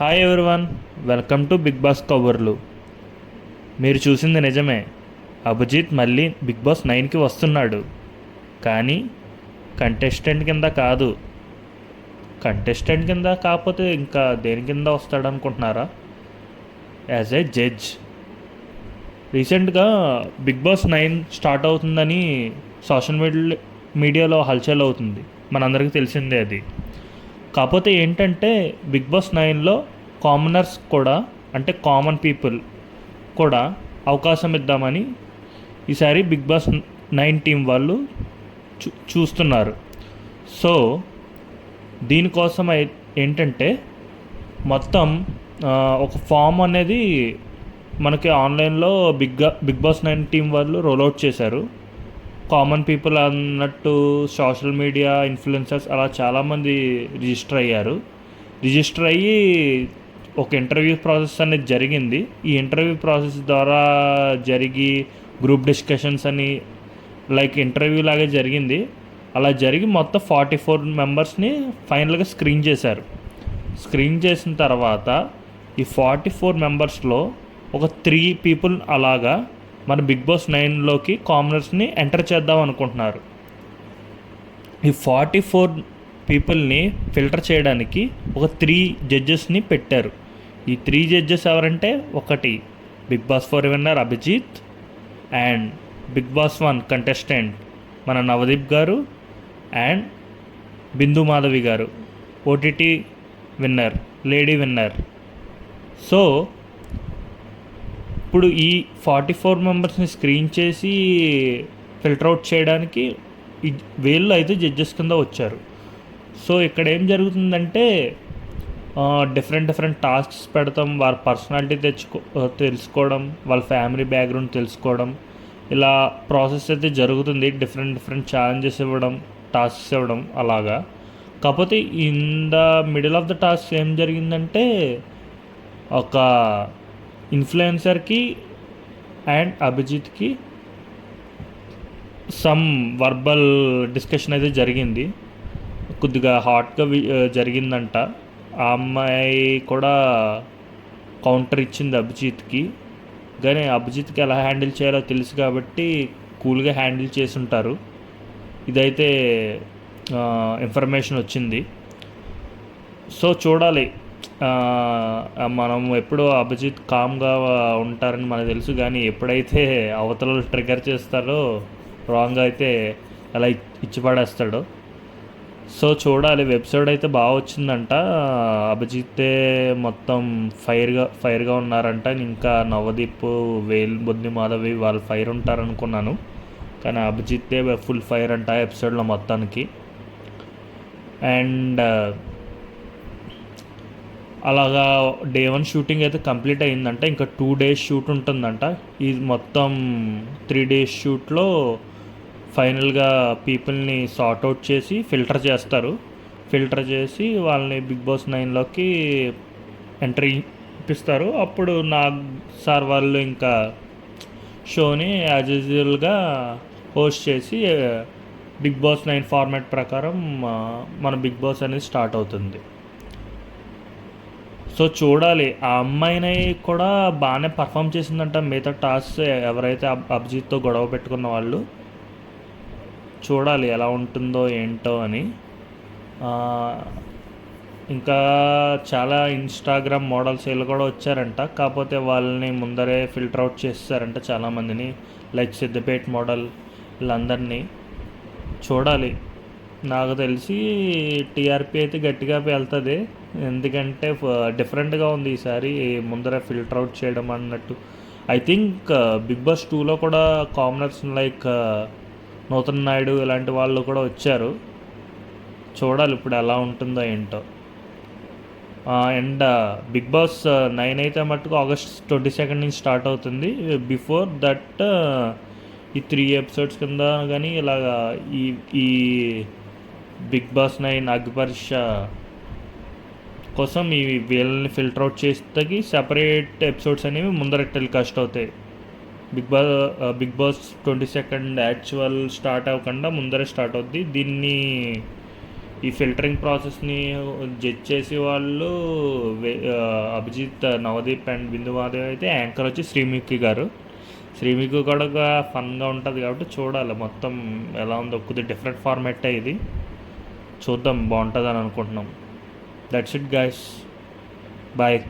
Hi everyone, welcome to Bigg Boss కబుర్లు. మీరు చూసింది నిజమే, అభిజిత్ మళ్ళీ బిగ్ బాస్ 9కి వస్తున్నాడు. కానీ కంటెస్టెంట్ కింద కాదు. కంటెస్టెంట్ కింద కాకపోతే ఇంకా దేని కింద వస్తాడు అనుకుంటున్నారా? As a judge. రీసెంట్గా బిగ్ బాస్ 9 స్టార్ట్ అవుతుందని సోషల్ మీడియాలో హల్చల్ అవుతుంది, మనందరికీ తెలిసిందే అది. కాకపోతే ఏంటంటే బిగ్ బాస్ 9లో కామనర్స్ కూడా, అంటే కామన్ పీపుల్ కూడా అవకాశం ఇద్దామని ఈసారి బిగ్ బాస్ 9 టీం వాళ్ళు చూస్తున్నారు. సో దీనికోసం ఏంటంటే మొత్తం ఒక ఫామ్ అనేది మనకి ఆన్లైన్లో బిగ్ బాస్ 9 టీం వాళ్ళు రోల్అవుట్ చేశారు. కామన్ పీపుల్ అన్నట్టు సోషల్ మీడియా ఇన్ఫ్లుయెన్సర్స్ అలా చాలామంది రిజిస్టర్ అయ్యి ఒక ఇంటర్వ్యూ ప్రాసెస్ అనేది జరిగింది. ఈ ఇంటర్వ్యూ ప్రాసెస్ ద్వారా జరిగి గ్రూప్ డిస్కషన్స్ అని లైక్ ఇంటర్వ్యూ లాగే జరిగింది. అలా జరిగి మొత్తం 44 మెంబర్స్ని ఫైనల్గా స్క్రీన్ చేశారు. స్క్రీన్ చేసిన తర్వాత ఈ 44 మెంబర్స్లో ఒక 3 పీపుల్ అలాగా మన బిగ్ బాస్ 9లోకి కామనర్స్ని ఎంటర్ చేద్దాం అనుకుంటున్నారు. ఈ 44 పీపుల్ని ఫిల్టర్ చేయడానికి ఒక 3 జడ్జెస్ని పెట్టారు. ఈ 3 జడ్జెస్ ఎవరంటే, ఒకటి Bigg Boss 4 winner Abhijeet, and Bigg Boss 1 contestant మన Navdeep garu, and Bindu Madhavi garu OTT winner, lady winner. So ఇప్పుడు ఈ 44 మెంబర్స్ని స్క్రీన్ చేసి ఫిల్టర్ అవుట్ చేయడానికి వీళ్ళు అయితే జడ్జెస్ కింద వచ్చారు. సో ఇక్కడ ఏం జరుగుతుందంటే డిఫరెంట్ టాస్క్స్ పెడతాం, వాళ్ళ పర్సనాలిటీ తెలుసుకోవడం, వాళ్ళ ఫ్యామిలీ బ్యాక్గ్రౌండ్ తెలుసుకోవడం, ఇలా ప్రాసెస్ అయితే జరుగుతుంది. డిఫరెంట్ ఛాలెంజెస్ ఇవ్వడం, టాస్క్స్ ఇవ్వడం అలాగా. కాకపోతే in the middle of the task ఏం జరిగిందంటే, ఒక ఇన్ఫ్లుయెన్సర్కి అండ్ అభిజిత్కి సమ్ వర్బల్ డిస్కషన్ అయితే జరిగింది. కొద్దిగా హాట్గా జరిగిందంట. ఆ అమ్మాయి కూడా కౌంటర్ ఇచ్చింది అభిజిత్కి. కానీ అభిజిత్కి ఎలా హ్యాండిల్ చేయాలో తెలుసు కాబట్టి కూల్గా హ్యాండిల్ చేసి ఉంటారు. ఇదైతే ఇన్ఫర్మేషన్ వచ్చింది. సో చూడాలి. మనం ఎప్పుడు అభిజిత్ కామ్గా ఉంటారని మనకు తెలుసు, కానీ ఎప్పుడైతే అవతల ట్రిగర్ చేస్తారో రాంగ్ అయితే అలా ఇచ్చిపడేస్తాడు. సో చూడాలి. వెబ్సైట్ అయితే బాగా వచ్చిందంట. అభిజితే మొత్తం ఫైర్గా ఉన్నారంట. ఇంకా నవదీప్, బుద్ధి మాధవి వాళ్ళు ఫైర్ ఉంటారనుకున్నాను, కానీ అభిజితే ఫుల్ ఫైర్ అంట ఎపిసోడ్లో మొత్తానికి. అండ్ అలాగా డే 1 షూటింగ్ అయితే కంప్లీట్ అయ్యిందంట. ఇంకా 2 days షూట్ ఉంటుందంట. ఇది మొత్తం 3 days షూట్లో ఫైనల్గా పీపుల్ని సార్ట్అవుట్ చేసి ఫిల్టర్ చేసి వాళ్ళని బిగ్ బాస్ 9లోకి ఎంట్రీ ఇప్పిస్తారు. అప్పుడు సార్ వాళ్ళు ఇంకా షోని యాజ్ యూజువల్గా హోస్ట్ చేసి బిగ్ బాస్ 9 ఫార్మాట్ ప్రకారం మన బిగ్ బాస్ అనేది స్టార్ట్ అవుతుంది. సో చూడాలి. ఆ అమ్మాయిని కూడా బాగానే పర్ఫామ్ చేసిందంట. మిగతా టాస్క్ ఎవరైతే అభిజిత్తో గొడవ పెట్టుకున్న వాళ్ళు, చూడాలి ఎలా ఉంటుందో ఏంటో అని. ఇంకా చాలా ఇన్స్టాగ్రామ్ మోడల్స్ వీళ్ళు కూడా వచ్చారంట. కాకపోతే వాళ్ళని ముందరే ఫిల్టర్ అవుట్ చేస్తారంట చాలామందిని, లైక్ సిద్దిపేట మోడల్ వీళ్ళందరినీ. చూడాలి. నాకు తెలిసి టీఆర్పీ అయితే గట్టిగా వెళ్తుంది, ఎందుకంటే డిఫరెంట్గా ఉంది ఈసారి ముందర ఫిల్టర్ అవుట్ చేయడం అన్నట్టు. ఐ థింక్ బిగ్ బాస్ 2లో కూడా కామనర్స్ లైక్ నూతన్ నాయుడు ఇలాంటి వాళ్ళు కూడా వచ్చారు. చూడాలి ఇప్పుడు ఎలా ఉంటుందో ఏంటో. అండ్ బిగ్ బాస్ 9 అయితే మట్టుకు August 22 నుంచి స్టార్ట్ అవుతుంది. బిఫోర్ దట్ ఈ 3 episodes కింద కానీ ఇలాగా ఈ బిగ్ బాస్ 9 అగ్గిపరీక్ష కోసం ఈ వీళ్ళని ఫిల్టర్ అవుట్ చేస్తే సెపరేట్ ఎపిసోడ్స్ అనేవి ముందర టెలికాస్ట్ అవుతాయి. బిగ్ బాస్ 22 యాక్చువల్ స్టార్ట్ అవ్వకుండా ముందరే స్టార్ట్ అవుద్ది. దీన్ని ఈ ఫిల్టరింగ్ ప్రాసెస్ని జడ్జ్ చేసే వాళ్ళు అభిజిత్, నవదీప్ అండ్ బిందు మాధవ్ అయితే, యాంకర్ వచ్చి శ్రీముఖి గారు. శ్రీముఖి కూడా ఫన్గా ఉంటుంది కాబట్టి చూడాలి మొత్తం ఎలా ఉందో. కొద్దిగా డిఫరెంట్ ఫార్మాటే ఇది, చూద్దాం బాగుంటుందని అనుకుంటున్నాం. That's it guys, bye.